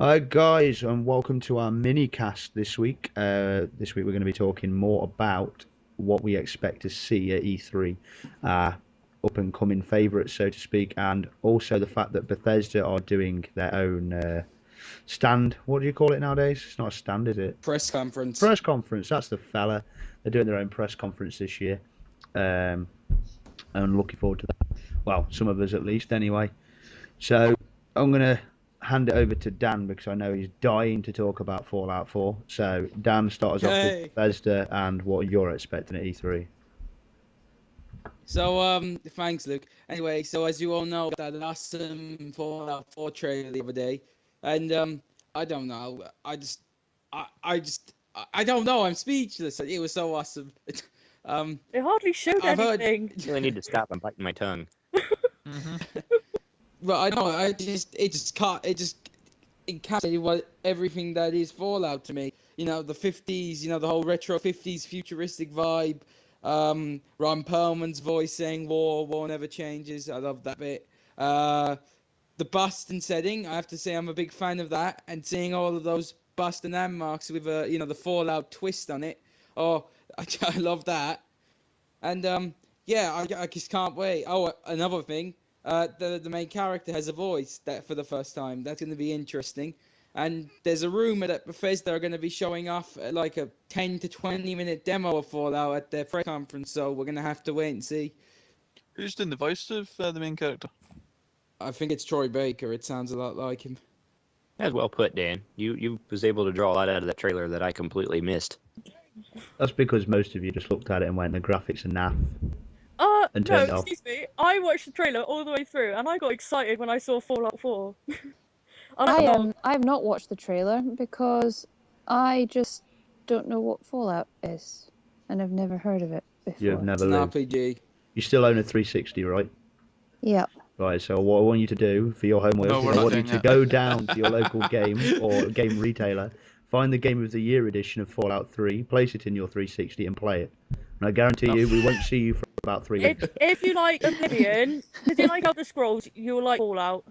Hi guys, and welcome to our mini cast this week. This week we're going to be talking more about what we expect to see at E3, uh, up and coming favourites, so to speak, and also the fact that Bethesda are doing their own stand. What do you call it nowadays? It's not a stand, is it? Press conference. Press conference. That's the fella. They're doing their own press conference this year. I'm looking forward to that. Well, some of us at least, anyway. So I'm gonna hand it over to Dan because I know he's dying to talk about Fallout 4. So Dan, start us off with Hey. Bethesda and what you're expecting at E3. So, thanks, Luke. Anyway, so as you all know, that awesome Fallout 4 trailer the other day, and I don't know, I don't know. I'm speechless. It was so awesome. It hardly showed I've heard, anything. I really need to stop. I'm biting my tongue. but I know, it just encapsulated what everything that is Fallout to me. You know, the 50s, the whole retro 50s futuristic vibe. Ron Perlman's voice saying war never changes. I love that bit. The Boston setting, I have to say I'm a big fan of that. And seeing all of those Boston landmarks with the Fallout twist on it. Oh, I love that. And yeah, I just can't wait. Oh, another thing, the main character has a voice that for the first time. That's going to be interesting. And there's a rumor that Bethesda are going to be showing off like a 10 to 20-minute demo of Fallout at their press conference. So we're going to have to wait and see. Who's doing the voice of the main character? I think it's Troy Baker. It sounds a lot like him. That's well put, Dan. You was able to draw a lot out of that trailer that I completely missed. That's because most of you just looked at it and went, the graphics are naff. And No, turned off. excuse me. I watched the trailer all the way through, and I got excited when I saw Fallout 4. I have not watched the trailer because I just don't know what Fallout is, and I've never heard of it before. You've never It's an lived. RPG. You still own a 360, right? Yeah. Right, so what I want you to do for your homework No, is we're I not want you doing to that. go down to your local game or game retailer, find the Game of the Year edition of Fallout 3, place it in your 360 and play it. And I guarantee you we won't see you for about 3 weeks. If you like Oblivion, if you like Elder Scrolls, you'll like Fallout.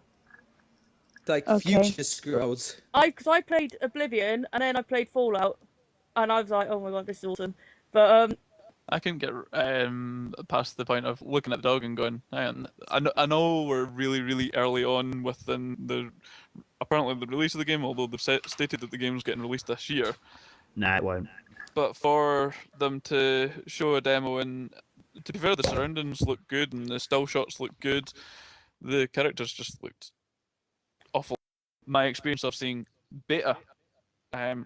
Like Okay. Future Scrolls. Because I played Oblivion, and then I played Fallout, and I was like, oh my god, this is awesome. But I can get past the point of looking at the dog and going, "Man, I know we're really, really early on within apparently the release of the game, although they've stated that the game's getting released this year. Nah, it won't. But for them to show a demo and, to be fair, the surroundings look good and the still shots look good, the characters just looked awful. My experience of seeing beta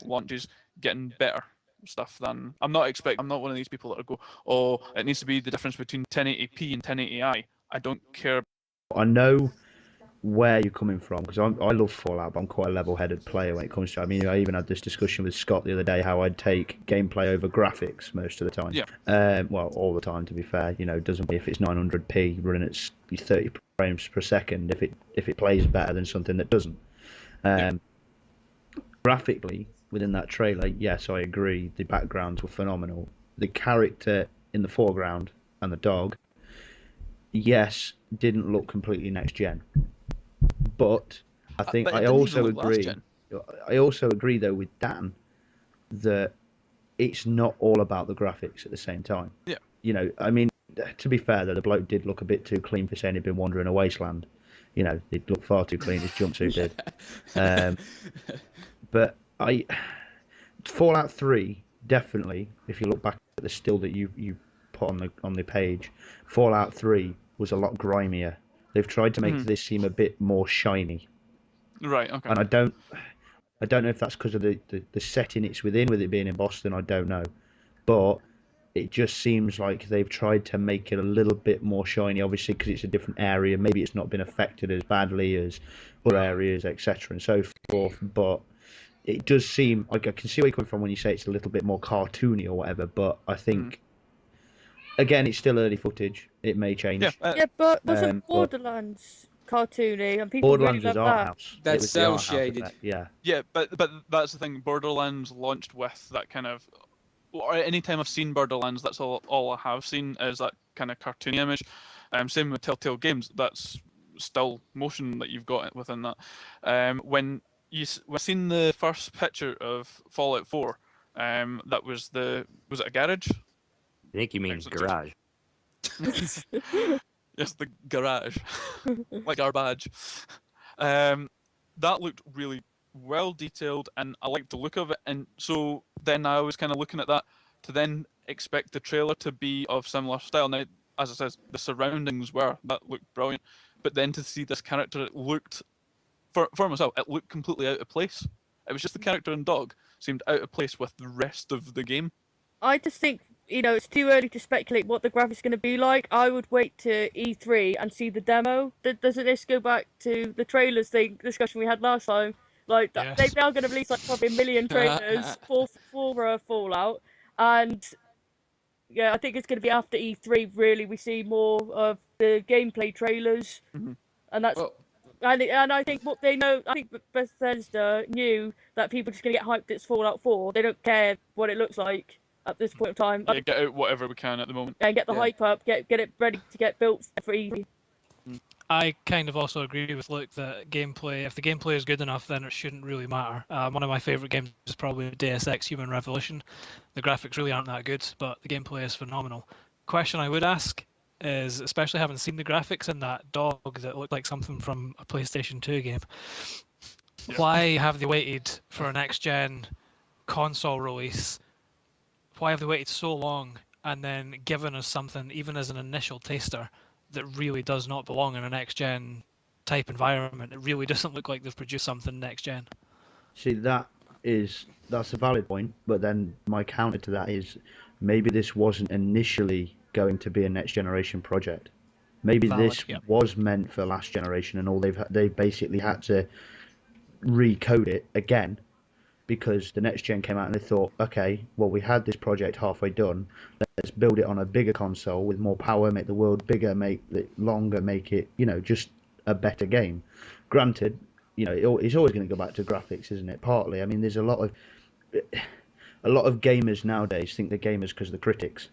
launches getting better stuff than I'm not one of these people that go, oh, it needs to be the difference between 1080p and 1080i. I don't care. I know where you're coming from because I love Fallout, but I'm quite a level-headed player when it comes to. I mean, I even had this discussion with Scott the other day how I'd take gameplay over graphics most of the time. Yeah. Well, all the time to be fair. Doesn't if it's 900p running at 30 frames per second if it plays better than something that doesn't. Graphically, within that trailer, yes, I agree. The backgrounds were phenomenal. The character in the foreground and the dog, yes, didn't look completely next gen. But I think But it I didn't also even look last agree. gen. I also agree though with Dan that it's not all about the graphics at the same time. Yeah. I mean, to be fair though, the bloke did look a bit too clean for saying he'd been wandering a wasteland. He'd looked far too clean. His jumpsuit did. But Fallout 3 definitely. If you look back at the still that you put on the page, Fallout 3 was a lot grimier. They've tried to make this seem a bit more shiny. Right. Okay. And I don't know if that's because of the setting it's within, with it being in Boston. I don't know, but it just seems like they've tried to make it a little bit more shiny. Obviously, because it's a different area, maybe it's not been affected as badly as other areas, etc., and so forth. But it does seem like I can see where you're coming from when you say it's a little bit more cartoony or whatever. But I think again, it's still early footage. It may change. Yeah. but wasn't Borderlands cartoony, and people Borderlands really was love art that? house. That's It was the art house cel-shaded. effect, yeah. Yeah, but that's the thing. Borderlands launched with that kind of. Or anytime I've seen Borderlands, that's all I have seen is that kind of cartoony image. Same with Telltale Games. That's still motion that you've got within that. When We've seen the first picture of Fallout 4. That was was it a garage? I think you mean Excellent. garage. Yes, the garage, like our badge. That looked really well detailed, and I liked the look of it. And so then I was kind of looking at that to then expect the trailer to be of similar style. Now, as I said, the surroundings that looked brilliant, but then to see this character, it looked for myself, it looked completely out of place. It was just the character and dog seemed out of place with the rest of the game. I just think, it's too early to speculate what the graphics going to be like. I would wait to E3 and see the demo. Doesn't this go back to the trailers discussion we had last time? Like, Yes. they are going to release like probably a million trailers for Fallout, and yeah, I think it's going to be after E3. Really, we see more of the gameplay trailers, and that's. Well, And I think what they know, I think Bethesda knew that people are just going to get hyped it's Fallout 4. They don't care what it looks like at this point in time. Yeah, get out whatever we can at the moment. And get the Yeah. hype up, get it ready to get built for easy. I kind of also agree with Luke that if the gameplay is good enough, then it shouldn't really matter. One of my favourite games is probably Deus Ex Human Revolution. The graphics really aren't that good, but the gameplay is phenomenal. Question I would ask is, especially having seen the graphics in that dog that looked like something from a PlayStation 2 game, why have they waited for a next-gen console release? Why have they waited so long and then given us something, even as an initial taster, that really does not belong in a next-gen type environment? It really doesn't look like they've produced something next-gen. See, that's a valid point, but then my counter to that is maybe this wasn't initially going to be a next generation project. Maybe Valid, this yep. was meant for last generation, and all they've basically had to recode it again because the next gen came out and they thought, okay, well, we had this project halfway done. Let's build it on a bigger console with more power, make the world bigger, make it longer, make it, just a better game. Granted, it's always going to go back to graphics, isn't it? Partly. I mean, there's a lot of gamers nowadays think they're gamers because of the critics,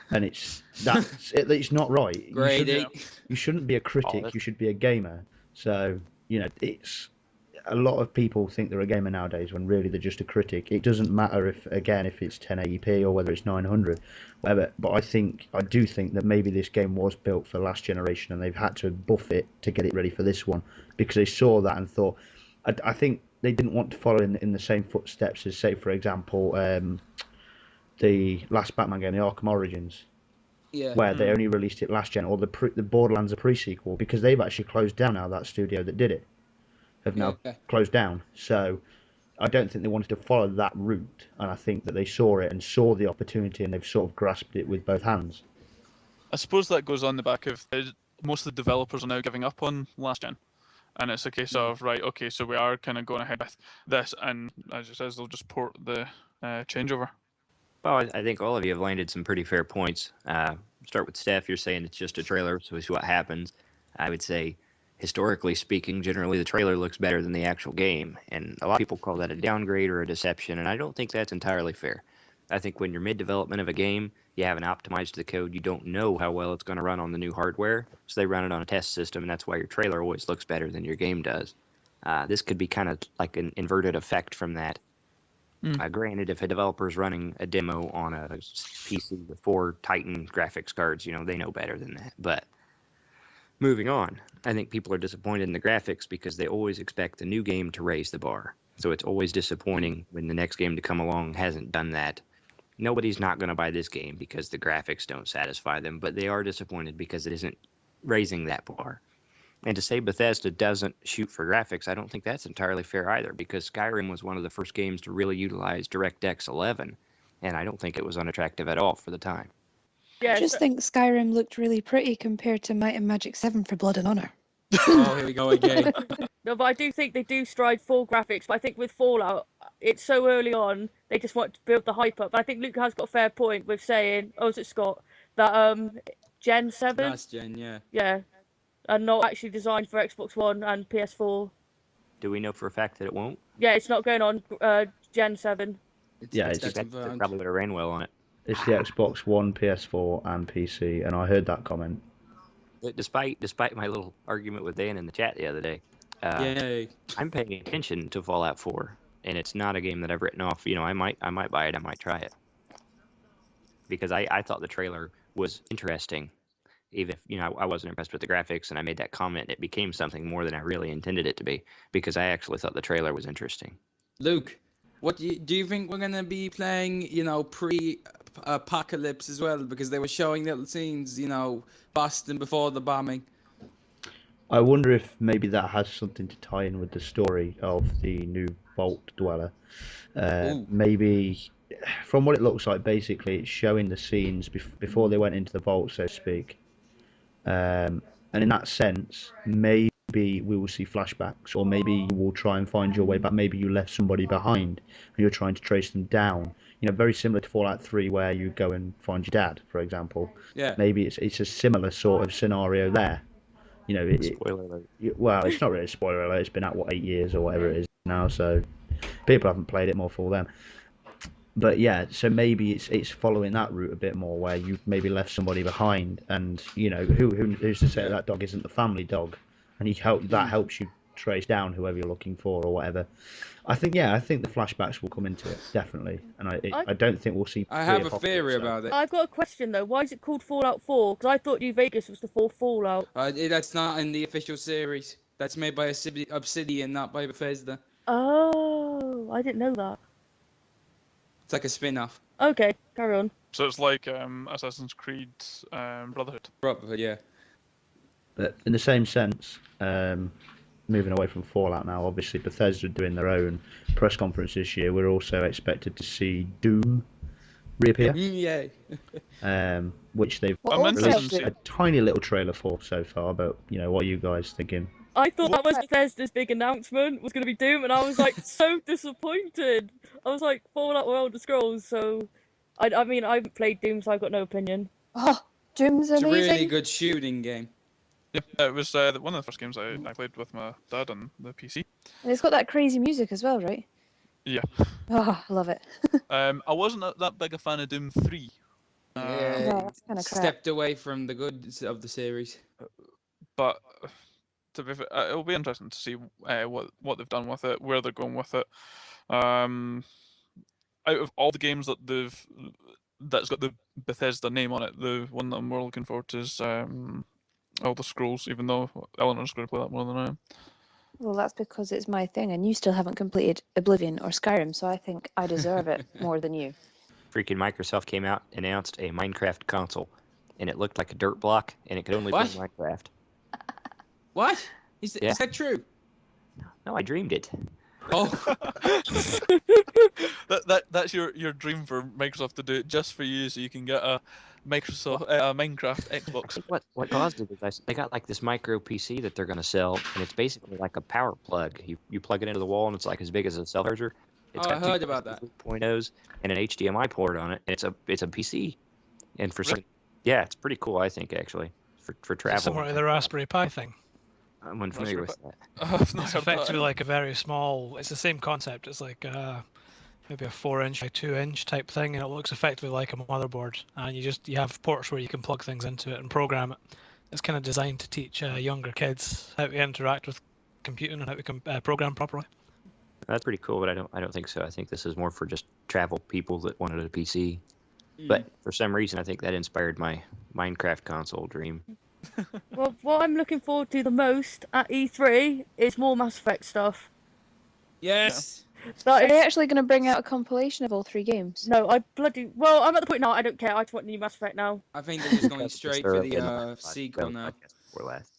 and it's not right. Grady. You shouldn't be a critic. You should be a gamer. So it's a lot of people think they're a gamer nowadays when really they're just a critic. It doesn't matter if it's 1080p or whether it's 900, whatever. But I do think that maybe this game was built for last generation and they've had to buff it to get it ready for this one because they saw that and thought. I think they didn't want to follow in the same footsteps as, say, for example, the last Batman game, the Arkham Origins. Yeah. Where they only released it last gen, or the Borderlands a pre-sequel, because they've actually closed down now. That studio that did it have now closed down. So I don't think they wanted to follow that route, and I think that they saw it and saw the opportunity, and they've sort of grasped it with both hands. I suppose that goes on the back of most of the developers are now giving up on last gen, and it's a case of right, okay, so we are kind of going ahead with this, and as you says, they'll just port the changeover. Well, I think all of you have landed some pretty fair points. Start with Steph. You're saying it's just a trailer, so we'll see what happens. I would say, historically speaking, generally the trailer looks better than the actual game. And a lot of people call that a downgrade or a deception, and I don't think that's entirely fair. I think when you're mid-development of a game, you haven't optimized the code, you don't know how well it's going to run on the new hardware, so they run it on a test system, and that's why your trailer always looks better than your game does. This could be kind of like an inverted effect from that. Granted, if a developer's running a demo on a PC with 4 Titan graphics cards, they know better than that. But moving on, I think people are disappointed in the graphics because they always expect the new game to raise the bar. So it's always disappointing when the next game to come along hasn't done that. Nobody's not going to buy this game because the graphics don't satisfy them, but they are disappointed because it isn't raising that bar. And to say Bethesda doesn't shoot for graphics, I don't think that's entirely fair either, because Skyrim was one of the first games to really utilize DirectX 11, and I don't think it was unattractive at all for the time. Yeah, I just think Skyrim looked really pretty compared to Might and Magic 7 for Blood and Honor. Oh, here we go again. No, but I do think they do strive for graphics. But I think with Fallout, it's so early on, they just want to build the hype up. But I think Luke has got a fair point with saying, is it Scott, that Gen 7? Last gen, yeah. Yeah, and not actually designed for Xbox One and PS4. Do we know for a fact that it won't? Yeah, it's not going on Gen 7. It's That probably would have ran well on it. It's the Xbox One, PS4, and PC, and I heard that comment. Despite my little argument with Dan in the chat the other day, Yay. I'm paying attention to Fallout 4, and it's not a game that I've written off. I might buy it. I might try it because I thought the trailer was interesting. Even if I wasn't impressed with the graphics, and I made that comment, it became something more than I really intended it to be because I actually thought the trailer was interesting. Luke, what do you think we're gonna be playing? Pre-apocalypse as well, because they were showing little scenes. Boston before the bombing. I wonder if maybe that has something to tie in with the story of the new Vault Dweller. Ooh. Maybe, from what it looks like, basically it's showing the scenes before they went into the vault, so to speak. And in that sense, maybe we will see flashbacks, or maybe you will try and find your way back. Maybe you left somebody behind and you're trying to trace them down. Very similar to Fallout 3, where you go and find your dad, for example. Yeah. Maybe it's a similar sort of scenario there. Spoiler alert. Well, it's not really a spoiler alert. It's been out 8 years or whatever it is now, so people haven't played it, more for them. But yeah, so maybe it's following that route a bit more, where you've maybe left somebody behind, and who's to say that dog isn't the family dog, and that helps you trace down whoever you're looking for or whatever. I think the flashbacks will come into it, definitely, and I don't think we'll see. I have a theory about it. I've got a question though. Why is it called Fallout 4? Because I thought New Vegas was the fourth Fallout. That's not in the official series. That's made by Obsidian, not by Bethesda. Oh, I didn't know that. It's like a spin-off. Okay, carry on. So it's like Assassin's Creed Brotherhood. Brotherhood, yeah. But in the same sense, moving away from Fallout now, obviously Bethesda doing their own press conference this year. We're also expected to see Doom reappear. Yay. Which they've What I'm old interested released to see. a tiny little trailer for so far. But what are you guys thinking? I thought that was Bethesda's big announcement, was going to be Doom, and I was like so disappointed. I was like, Fallout or Elder Scrolls, so I mean, I haven't played Doom, so I've got no opinion. Oh, Doom's It's a amazing. really good shooting game. Yeah, it was one of the first games I played with my dad on the PC. And it's got that crazy music as well, right? Yeah. Oh, I love it. I wasn't that big a fan of Doom 3. Yeah, No, that's kind of crap. stepped away from the goods of the series. But to be fair, it'll be interesting to see what they've done with it, where they're going with it. Out of all the games that's got the Bethesda name on it, the one that I'm more looking forward to is Elder Scrolls, even though Eleanor's going to play that more than I am. Well, that's because it's my thing, and you still haven't completed Oblivion or Skyrim, so I think I deserve it more than you. Freaking Microsoft came out, announced a Minecraft console, and it looked like a dirt block, and it could only play What? Minecraft. What? Is Yeah. that true? No, I dreamed it. Oh, That's your dream for Microsoft to do it just for you, so you can get a Minecraft Xbox. What caused it is they got like this micro PC that they're going to sell, and it's basically like a power plug. You plug it into the wall, and it's like as big as a cell charger. It's Oh, I got heard two about that. 3.0s and an HDMI port on it. And it's a PC, and for Really? yeah, it's pretty cool. I think actually for travel. Similar to the Raspberry Pi thing. I'm unfamiliar with that. I've not It's heard that. effectively like a very small. It's the same concept. It's like maybe a 4-inch by 2-inch type thing, and it looks effectively like a motherboard. And you have ports where you can plug things into it and program it. It's kind of designed to teach younger kids how to interact with computing and how to program properly. That's pretty cool, but I don't think so. I think this is more for just travel people that wanted a PC. But for some reason, I think that inspired my Minecraft console dream. Well, what I'm looking forward to the most at E3 is more Mass Effect stuff. yes. That Are they is, actually going to bring out a compilation of all 3 games? no, well, I'm at the point now. I don't care. I just want new Mass Effect now. I think they're just going That's straight just for in the last sequel now. podcast before last.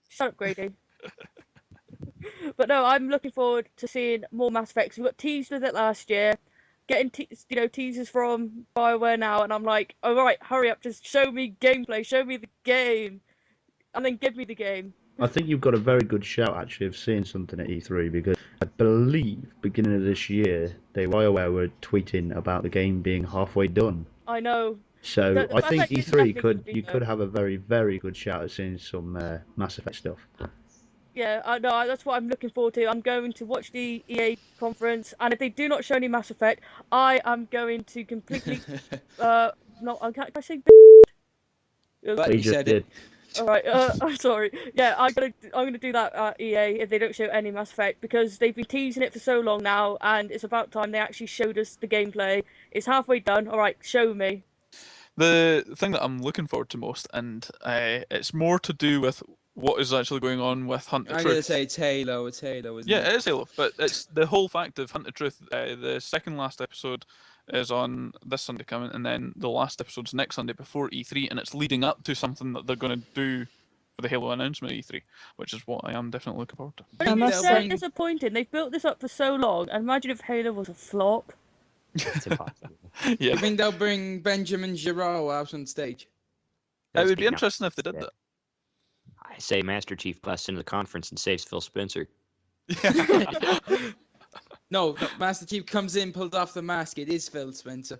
Shut up, Grady. But no, I'm looking forward to seeing more Mass Effects. We got teased with it last year, getting teasers from BioWare now, and I'm like, all right, hurry up, just show me gameplay, show me the game, and then give me the game. I think you've got a very good shout actually of seeing something at E3, because I believe beginning of this year BioWare were tweeting about the game being halfway done. I know. So The I Mass think Effect is E3 definitely you good, could have a very, very good shout at seeing some Mass Effect stuff. Yeah, I know. That's what I'm looking forward to. I'm going to watch the EA conference, and if they do not show any Mass Effect, I am going to completely can I say? But He you just said did. it. All right. I'm sorry. Yeah, I'm gonna do that at EA if they don't show any Mass Effect because they've been teasing it for so long now, and it's about time they actually showed us the gameplay. It's halfway done. All right, show me. The thing that I'm looking forward to most, and it's more to do with what is actually going on with Hunt the I'm gonna Truth. say it's Halo. It's Halo, isn't Yeah, it? it is Halo, but it's the whole fact of Hunt the Truth. The second last episode is on this Sunday coming, and then the last episode's next Sunday before E3, and it's leading up to something that they're going to do for the Halo announcement at E3, which is what I am definitely looking forward to. But I it's must so say- disappointing. They've built this up for so long, and imagine if Halo was a flop. It's impossible. Yeah, You think they'll bring Benjamin Giraud out on stage? it would be Speaking of- interesting if they did Yeah. that. I say Master Chief busts into the conference and saves Phil Spencer. No, Master Chief comes in, pulls off the mask. It is Phil Spencer.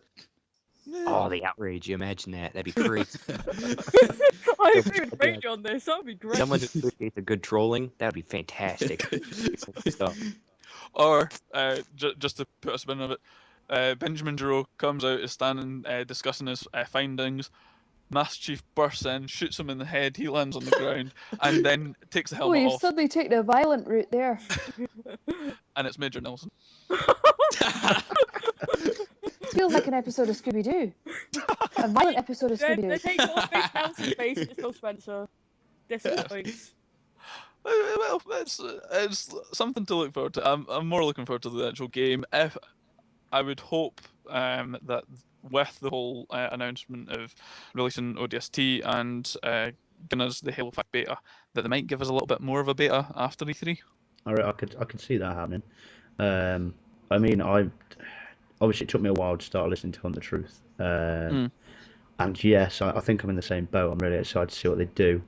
Oh, the outrage! You imagine that? That'd be crazy. I agree with Rage on this. That would be great. Someone who appreciates a good trolling, that would be fantastic. Stuff. Or just to put a spin on it, Benjamin Giraud comes out, is standing discussing his findings. Master Chief bursts in, shoots him in the head. He lands on the ground, and then takes the Oh, helmet you've off, suddenly taken a violent route there. and it's Major Nelson. This feels like an episode of Scooby Doo. A violent episode of They're Scooby Doo. taking off Big Nelson's face. It's Phil Spencer. Disappoints. Well, it's something to look forward to. I'm more looking forward to the actual game. If I would hope that with the whole announcement of releasing ODST and giving us the Halo 5 beta, that they might give us a little bit more of a beta after E3. All right, I could see that happening. I mean, obviously it took me a while to start listening to Hunt the Truth. And yes, I think I'm in the same boat. I'm really excited to see what they do.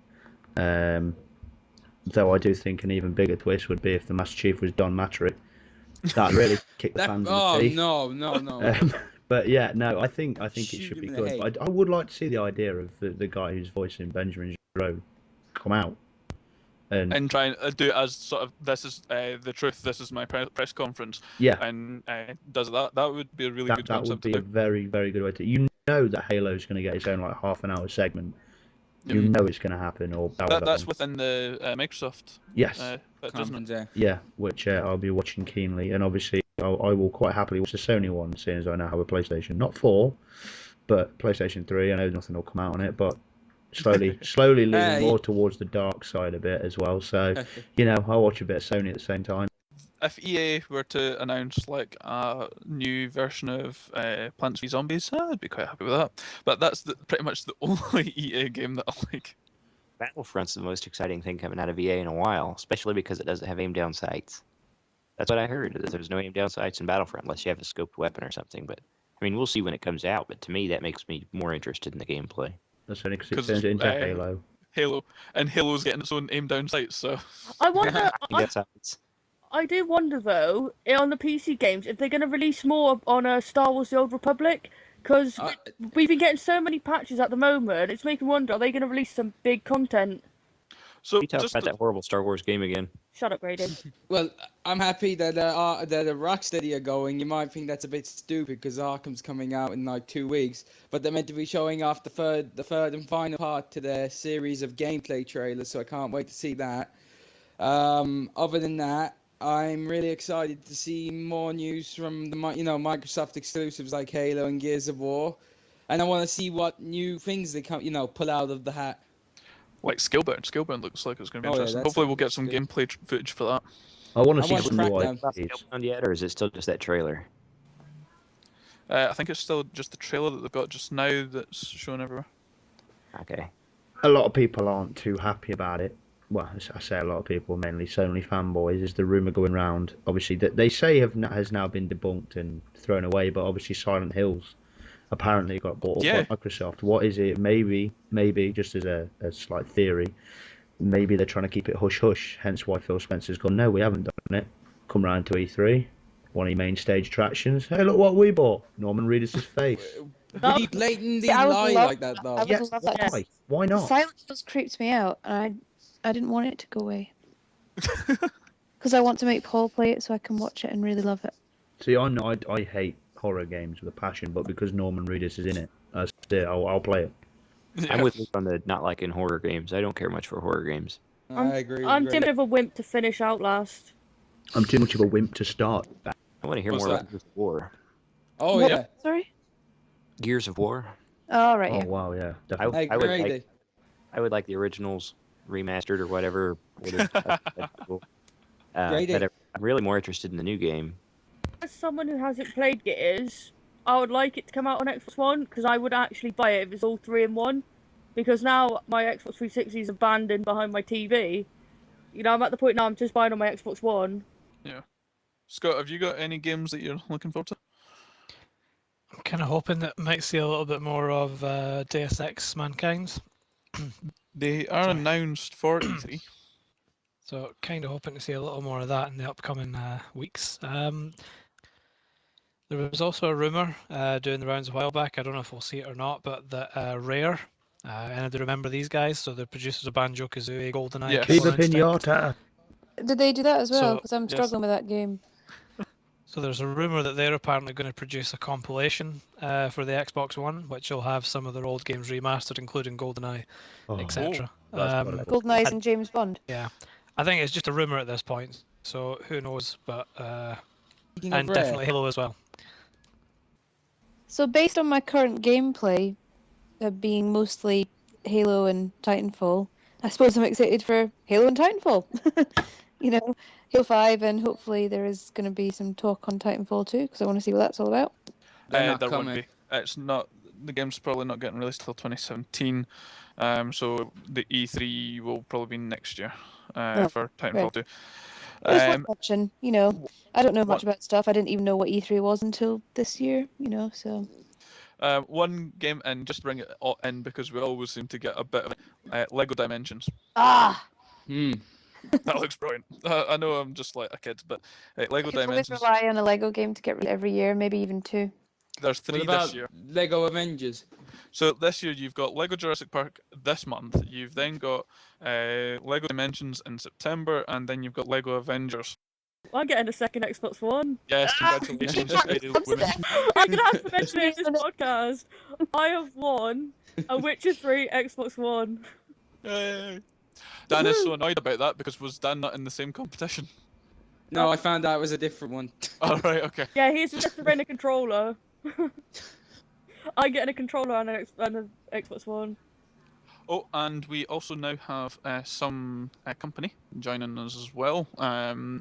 Though I do think an even bigger twist would be if the Master Chief was Don Mattrick. That really kicked the fans in the teeth. No. But yeah, no, I think it Shoot should him be in the good. head. But I would like to see the idea of the guy who's voicing Benjamin Giraud come out. And try and do it as sort of, this is the truth, this is my press conference, Yeah, and does that. That would be a really good that would concept be to a do. very, very good way to. You know that Halo's going to get its own like half an hour segment. You Yep. know it's going to happen, or That's happen. within the Microsoft Yes, bit, doesn't it? yeah, which I'll be watching keenly, and obviously I will quite happily watch the Sony one, seeing as I now have a PlayStation, not 4, but PlayStation 3. I know nothing will come out on it, but slowly leaning Hey. more towards the dark side a bit as well. So you know, I'll watch a bit of Sony at the same time. If EA were to announce like a new version of Plants vs Zombies, I'd be quite happy with that. But that's pretty much the only EA game that I like. Battlefront's the most exciting thing coming out of EA in a while, especially because it doesn't have aim down sights. That's what I heard. That there's no aim down sights in Battlefront unless you have a scoped weapon or something. But I mean, we'll see when it comes out. But to me, that makes me more interested in the gameplay. That's only because it 'Cause turns it into it's, Halo. Halo, and Halo's getting its own aim down sights, so I wonder. That's how it's. I do wonder though, on the PC games, if they're going to release more on Star Wars: The Old Republic, because we've been getting so many patches at the moment. It's making me wonder: are they going to release some big content? so We talk just about that horrible Star Wars game again. Shut up, Graydon. Well, I'm happy that Rocksteady are going. You might think that's a bit stupid because Arkham's coming out in like 2 weeks, but they're meant to be showing off the third and final part to their series of gameplay trailers. So I can't wait to see that. Other than that, I'm really excited to see more news from the Microsoft exclusives like Halo and Gears of War, and I want to see what new things they pull out of the hat. like Skillbound. Skillbound looks like it's going to be Oh, yeah, interesting. that Hopefully, we'll sounds get some good. gameplay footage for that. I want I to see want some new Crackdown. IPs. Found yet, or is it still just that trailer? I think it's still just the trailer that they've got just now that's shown everywhere. Okay. A lot of people aren't too happy about it. Well, I say a lot of people, mainly Sony fanboys, is the rumor going round. Obviously, that they say has now been debunked and thrown away, but obviously Silent Hills apparently got bought up by Microsoft. What is it? Maybe, just as a slight theory, maybe they're trying to keep it hush hush. Hence why Phil Spencer's gone, no, we haven't done it. Come round to E3, one of your main stage attractions. Hey, look what we bought. Norman Reedus' face. Would he blatantly I would lie love like that though? I would Yeah, love that. why? Why not? Silent Hills creeped me out, and I didn't want it to go away. Because I want to make Paul play it so I can watch it and really love it. See, I hate horror games with a passion, but because Norman Reedus is in it, that's it. I'll play it. I'm with Luke on the not liking horror games. I don't care much for horror games. I agree. I'm too much of a wimp to finish Outlast. I'm too much of a wimp to start. I want to hear What's more about that? Gears of War. Oh What? yeah, Sorry. Gears of War. Oh right. Oh Yeah. wow, yeah, I definitely. agree. I would like the originals remastered or whatever. That'd be cool. Great But day. I'm really more interested in the new game. As someone who hasn't played Gears, I would like it to come out on Xbox One because I would actually buy it if it's all 3 in 1. Because now my Xbox 360 is abandoned behind my TV. You know, I'm at the point now I'm just buying on my Xbox One. Yeah. Scott, have you got any games that you're looking forward to? I'm kind of hoping that we might see a little bit more of Deus Ex Mankind. They are Sorry. announced for E3. So kind of hoping to see a little more of that in the upcoming weeks. There was also a rumor doing the rounds a while back. I don't know if we'll see it or not, but that Rare, and I remember these guys. So the producers of Banjo Kazooie, GoldenEye, Yes. Keep Killer a Instinct. pinata. Did they do that as well? So- Because I'm yes. struggling with that game. So there's a rumor that they're apparently going to produce a compilation for the Xbox One, which will have some of their old games remastered, including GoldenEye, Oh, etc. that's quite a- GoldenEye I- and James Bond. Yeah, I think it's just a rumor at this point. So who knows? But Speaking and of Rare, definitely Halo as well. So based on my current gameplay, being mostly Halo and Titanfall, I suppose I'm excited for Halo and Titanfall. You know, Halo 5, and hopefully there is going to be some talk on Titanfall too, because I want to see what that's all about. they're not There coming. would be. It's not. The game's probably not getting released till 2017. So the E3 will probably be next year Oh, for Titanfall 2. But it's Um, worth watching, you know. I don't know much what- about stuff. I didn't even know what E3 was until this year, you know, so. one game, and just bring it all in because we always seem to get a bit of Lego Dimensions. Ah! That looks brilliant. I know I'm just like a kid, but Lego I can always Dimensions. rely on a Lego game to get rid every year, maybe even 2. There's What 3 about this year. Lego Avengers? So this year you've got Lego Jurassic Park this month. You've then got Lego Dimensions in September, and then you've got Lego Avengers. I'm getting a second Xbox One. Yes, congratulations, ladies and women. I'm gonna have to mention it in this podcast. I have won a Witcher 3 Xbox One. Yay. Dan is so annoyed about that because was Dan not in the same competition? No, I found out it was a different one. All right, okay. Yeah, he's just to rent a controller. I'm getting a controller and an Xbox One. Oh, and we also now have some company joining us as well,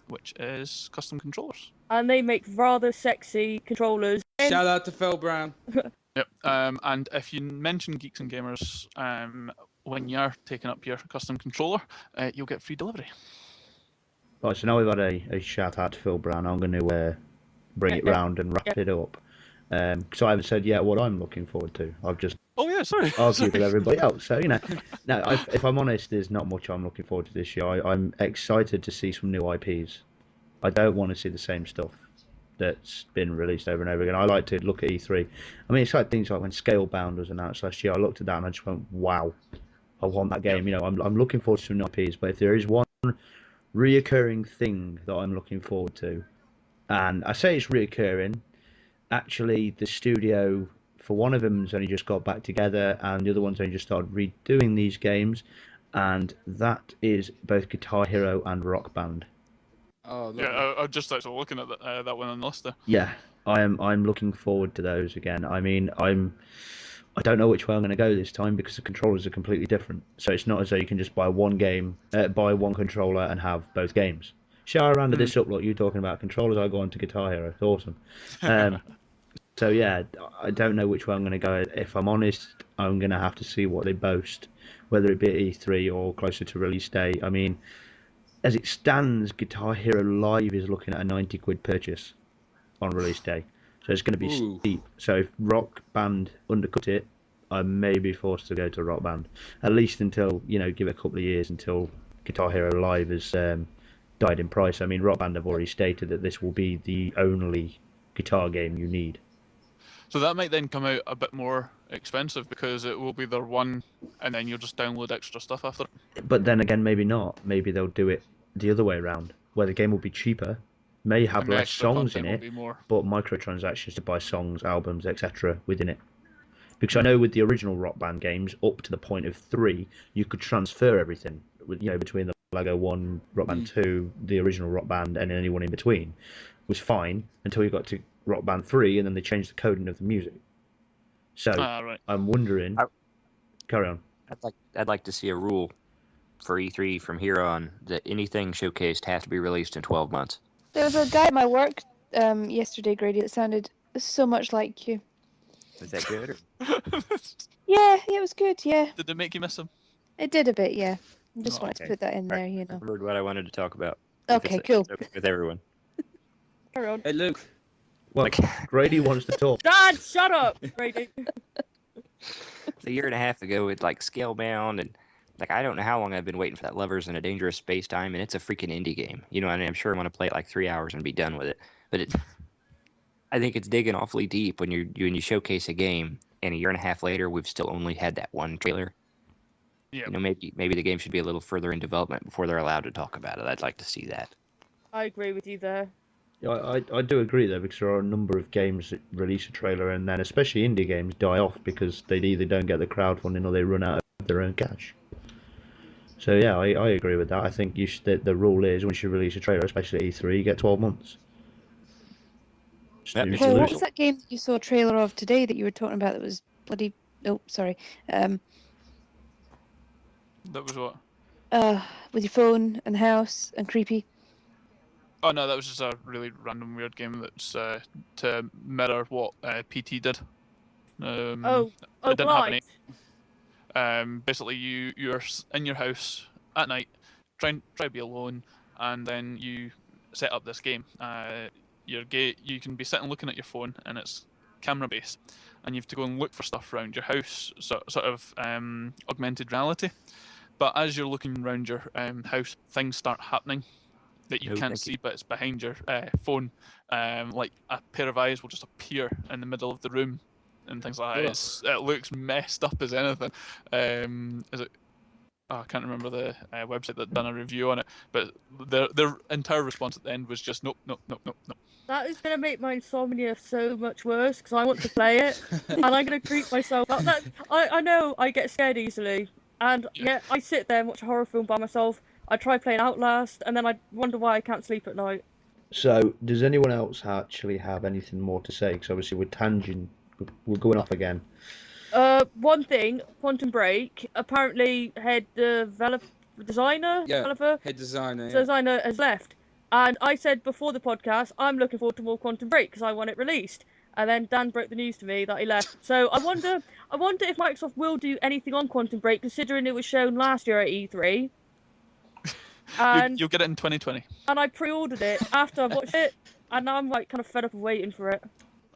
which is Custom Controllers. And they make rather sexy controllers. Shout out to Phil Brown. Yep. And if you mention Geeks and Gamers when you're taking up your custom controller, you'll get free delivery. Right, so now we've had a shout out to Phil Brown. I'm going to bring it round and wrap it up. So I haven't said yet what I'm looking forward to. I've just Oh yeah, sorry. argued with everybody else. So, you know, no, if I'm honest, there's not much I'm looking forward to this year. I'm excited to see some new IPs. I don't want to see the same stuff that's been released over and over again. I like to look at E3. I mean, it's like things like when Scalebound was announced last year. I looked at that and I just went, wow, I want that game. You know, I'm looking forward to some new IPs. But if there is one reoccurring thing that I'm looking forward to, and I say it's reoccurring, actually the studio for one of them's only just got back together and the other one's only just started redoing these games, and that is both Guitar Hero and Rock Band. Oh, lovely. Yeah, I'm just actually looking at that one on the list there. Yeah, I'm looking forward to those again. I mean, I don't know which way I'm going to go this time because the controllers are completely different. So it's not as though you can just buy one controller and have both games. Shower rounded this up, look, you talking about controllers, I go on to Guitar Hero. It's awesome. So yeah, I don't know which way I'm going to go. If I'm honest, I'm going to have to see what they boast, whether it be at E3 or closer to release day. I mean, as it stands, Guitar Hero Live is looking at a £90 purchase on release day. So it's going to be Ooh. steep. So if Rock Band undercut it, I may be forced to go to Rock Band. At least until, you know, give it a couple of years until Guitar Hero Live has died in price. I mean, Rock Band have already stated that this will be the only guitar game you need. So that might then come out a bit more expensive because it will be their one, and then you'll just download extra stuff after it. But then again, maybe not. Maybe they'll do it the other way around, where the game will be cheaper, may have And the less extra songs in content will it, be more. but microtransactions to buy songs, albums, etc. within it. Because I know with the original Rock Band games, up to the point of 3, you could transfer everything, between the Lego 1, Rock Band 2, the original Rock Band, and anyone in between. Was fine until you got to Rock Band 3, and then they changed the coding of the music. So Right. I'm wondering. Carry on. I'd like to see a rule for E3 from here on that anything showcased has to be released in 12 months. There was a guy at my work yesterday, Grady, that sounded so much like you. Is that good? Or? Yeah, it was good, yeah. Did it make you miss him? It did a bit, yeah. I just wanted okay. to put that in there, I you know. remembered what I wanted to talk about. Okay, cool. It's okay with everyone. Carry on. Hey, Luke. Well, Grady wants to talk. Dad, shut up, Brady. A year and a half ago, it like Scalebound, and like I don't know how long I've been waiting for that Lovers in a Dangerous Space Time, and it's a freaking indie game. You know, and I'm sure I want to play it like 3 hours and be done with it. But I think it's digging awfully deep when you showcase a game, and a year and a half later, we've still only had that one trailer. Yeah. You know, maybe the game should be a little further in development before they're allowed to talk about it. I'd like to see that. I agree with you there. Yeah, I do agree though, because there are a number of games that release a trailer and then, especially indie games, die off because they either don't get the crowdfunding or they run out of their own cash. So yeah, I agree with that. I think the rule is once you release a trailer, especially at E3, you get 12 months. Yep. Paul, what was that game that you saw a trailer of today that you were talking about that was bloody... Oh, sorry. That was what? With your phone and house and creepy. Oh no, that was just a really random weird game that's to mirror what PT did. Oh, it didn't have any. blind. Basically, you're in your house at night, try to be alone, and then you set up this game. You can be sitting looking at your phone, and it's camera based, and you have to go and look for stuff around your house, sort of augmented reality. But as you're looking around your house, things start happening that you can't see, but it's behind your phone. Like a pair of eyes will just appear in the middle of the room and things like that. It looks messed up as anything. Is it? Oh, I can't remember the website that done a review on it, but their entire response at the end was just nope. That is going to make my insomnia so much worse because I want to play it and I'm going to creep myself out. I know I get scared easily, and yeah, I sit there and watch a horror film by myself. I try playing Outlast, and then I wonder why I can't sleep at night. So, does anyone else actually have anything more to say? Because obviously we're going off again. One thing, Quantum Break, apparently head designer has left. And I said before the podcast, I'm looking forward to more Quantum Break because I want it released. And then Dan broke the news to me that he left. So I wonder if Microsoft will do anything on Quantum Break, considering it was shown last year at E3. And you'll get it in 2020. And I pre-ordered it after I watched it, and now I'm like kind of fed up of waiting for it.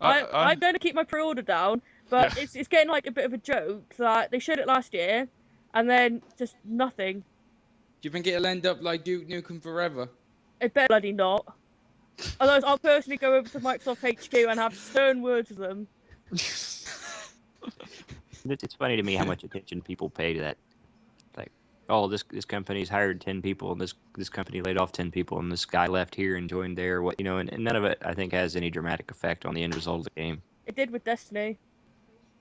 I'm going to keep my pre-order down, but it's getting like a bit of a joke that they showed it last year, and then just nothing. Do you think it'll end up like Duke Nukem Forever? It better bloody not. Otherwise, I'll personally go over to Microsoft HQ and have stern words with them. It's funny to me how much attention people pay to that. Like, oh, this company's hired 10 people, and this company laid off 10 people, and this guy left here and joined there. And none of it, I think, has any dramatic effect on the end result of the game. It did with Destiny.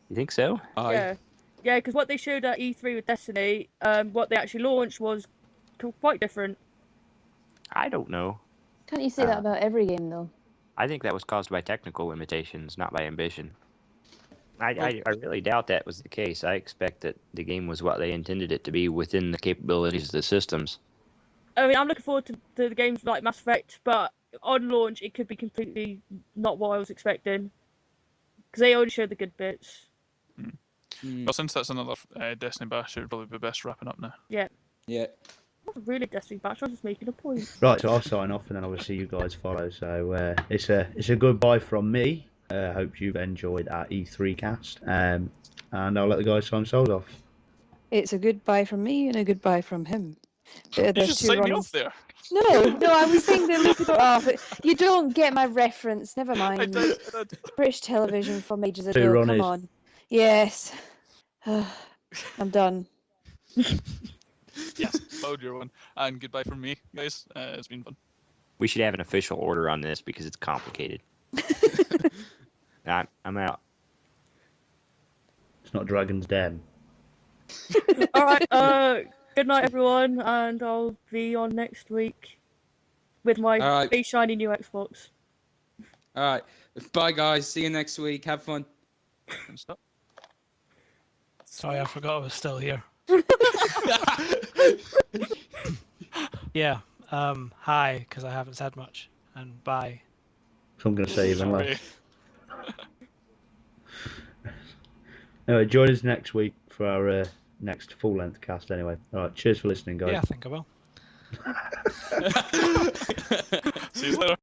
You think so? Yeah, because what they showed at E3 with Destiny, what they actually launched was quite different. I don't know. Can't you say that about every game, though? I think that was caused by technical limitations, not by ambition. I really doubt that was the case. I expect that the game was what they intended it to be within the capabilities of the systems. I mean, I'm looking forward to the games like Mass Effect, but on launch, it could be completely not what I was expecting. Because they only showed the good bits. Well, since that's another Destiny bash, it would probably be best wrapping up now. Yeah. Not really Destiny bash, I was just making a point. Right, so I'll sign off, and then obviously you guys follow. So it's a goodbye from me. Hope you've enjoyed our E3 cast, and I'll let the guys sign themselves off. It's a goodbye from me and a goodbye from him. You just signed me off there. No, I was saying the Lucifer off. You don't get my reference. Never mind. I did. British television from ages Two ago. Ronnies. Come on. Yes. I'm done. Yes, found your one. And goodbye from me, guys. It's been fun. We should have an official order on this because it's complicated. I'm out. It's not Dragon's Den. All right. Good night, everyone, and I'll be on next week with my All right. big shiny new Xbox. All right. Bye, guys. See you next week. Have fun. And stuff. Sorry, I forgot I was still here. Yeah. Hi, because I haven't said much, and bye. So I'm going to say even Sorry. less. Anyway, join us next week for our next full-length cast. Anyway, all right. Cheers for listening, guys. Yeah, I think I will. See you later.